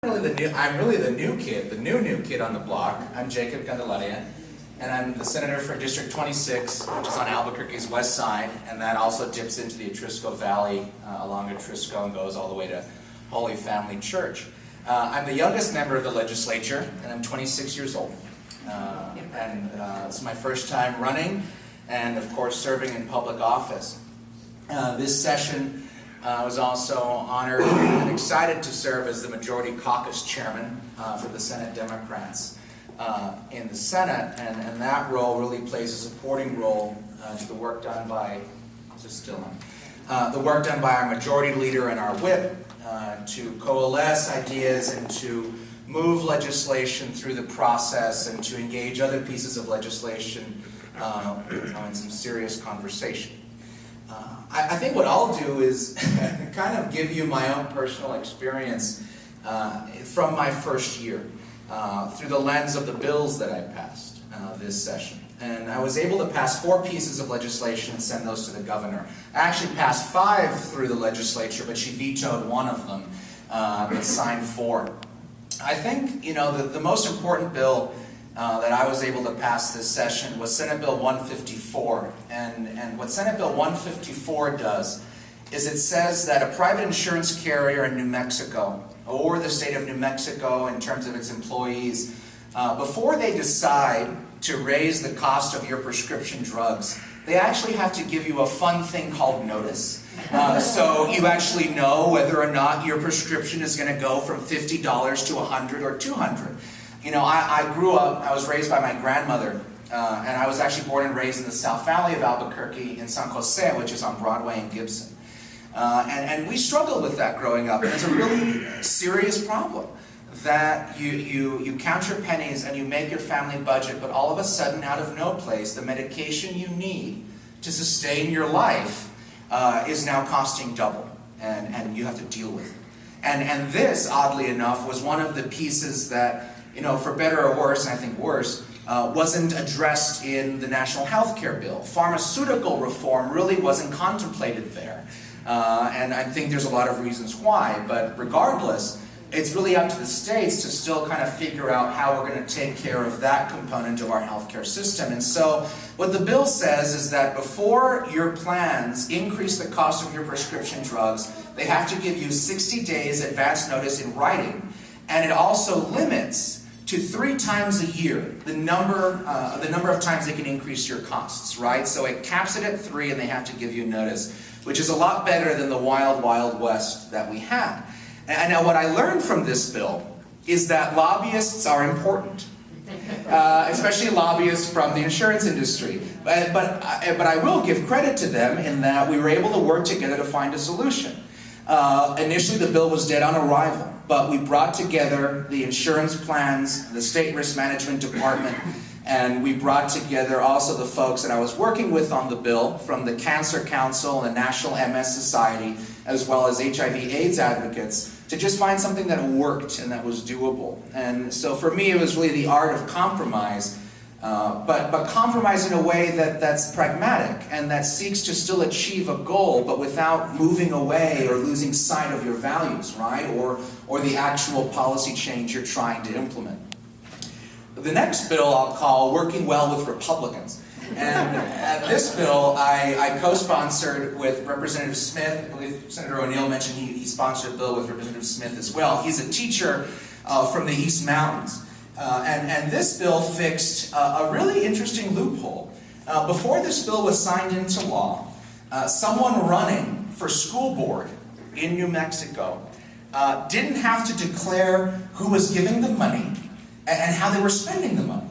I'm really the new kid, the new kid on the block. I'm Jacob Candelaria, and I'm the senator for District 26, which is on Albuquerque's west side, and that also dips into the Atrisco Valley along Atrisco and goes all the way to Holy Family Church. I'm the youngest member of the legislature, and I'm 26 years old. It's my first time running, and of course serving in public office. This session, I was also honored and excited to serve as the Majority Caucus Chairman for the Senate Democrats in the Senate, and that role really plays a supporting role to the work done by, the work done by our Majority Leader and our Whip to coalesce ideas and to move legislation through the process and to engage other pieces of legislation in some serious conversation. I think what I'll do is kind of give you my own personal experience from my first year through the lens of the bills that I passed this session. And I was able to pass 4 pieces of legislation and send those to the governor. I actually passed 5 through the legislature, but she vetoed one of them, but signed 4. I think, the most important bill that I was able to pass this session was Senate Bill 154. And what Senate Bill 154 does is it says that a private insurance carrier in New Mexico, or the state of New Mexico in terms of its employees, before they decide to raise the cost of your prescription drugs, they actually have to give you a fun thing called notice. So you actually know whether or not your prescription is going to go from $50 to $100 or $200. I grew up, I was raised by my grandmother, and I was actually born and raised in the South Valley of Albuquerque in San Jose, which is on Broadway and Gibson. And we struggled with that growing up, and it's a really serious problem that you count your pennies and you make your family budget, but all of a sudden, out of no place, the medication you need to sustain your life is now costing double, and you have to deal with it. And this, oddly enough, was one of the pieces that, for better or worse, and I think worse, wasn't addressed in the National Health Care Bill. Pharmaceutical reform really wasn't contemplated there. And I think there's a lot of reasons why, but regardless, it's really up to the states to still kind of figure out how we're going to take care of that component of our healthcare system. And so what the bill says is that before your plans increase the cost of your prescription drugs, they have to give you 60 days advance notice in writing. And it also limits to 3 times a year the number of times they can increase your costs, right? So it caps it at 3 and they have to give you notice, which is a lot better than the wild, wild west that we had. And now what I learned from this bill is that lobbyists are important, especially lobbyists from the insurance industry. But I will give credit to them in that we were able to work together to find a solution. Initially the bill was dead on arrival, but we brought together the insurance plans, the state risk management department, and we brought together also the folks that I was working with on the bill from the Cancer Council and the National MS Society, as well as HIV/AIDS advocates, to just find something that worked and that was doable. And so for me, it was really the art of compromise, but compromise in a way that's pragmatic and that seeks to still achieve a goal, but without moving away or losing sight of your values, right? Or the actual policy change you're trying to implement. The next bill I'll call Working Well with Republicans. And this bill I co-sponsored with Representative Smith. I believe Senator O'Neill mentioned he sponsored a bill with Representative Smith as well. He's a teacher from the East Mountains. And this bill fixed a really interesting loophole. Before this bill was signed into law, someone running for school board in New Mexico didn't have to declare who was giving the money and how they were spending the money.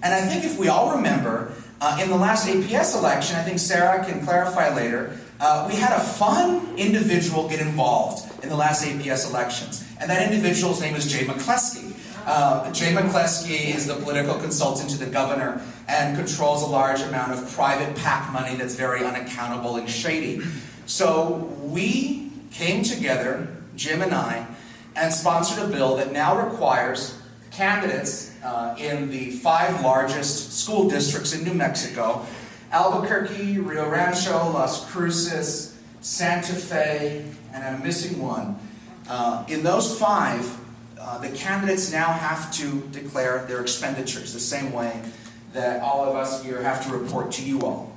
And I think if we all remember, in the last APS election, I think Sarah can clarify later, we had a fun individual get involved in the last APS elections. And that individual's name is Jay McCleskey. Jay McCleskey is the political consultant to the governor and controls a large amount of private PAC money that's very unaccountable and shady. So we came together, Jim and I, and sponsored a bill that now requires candidates in the 5 largest school districts in New Mexico, Albuquerque, Rio Rancho, Las Cruces, Santa Fe, and I'm missing one. In those 5, the candidates now have to declare their expenditures the same way that all of us here have to report to you all.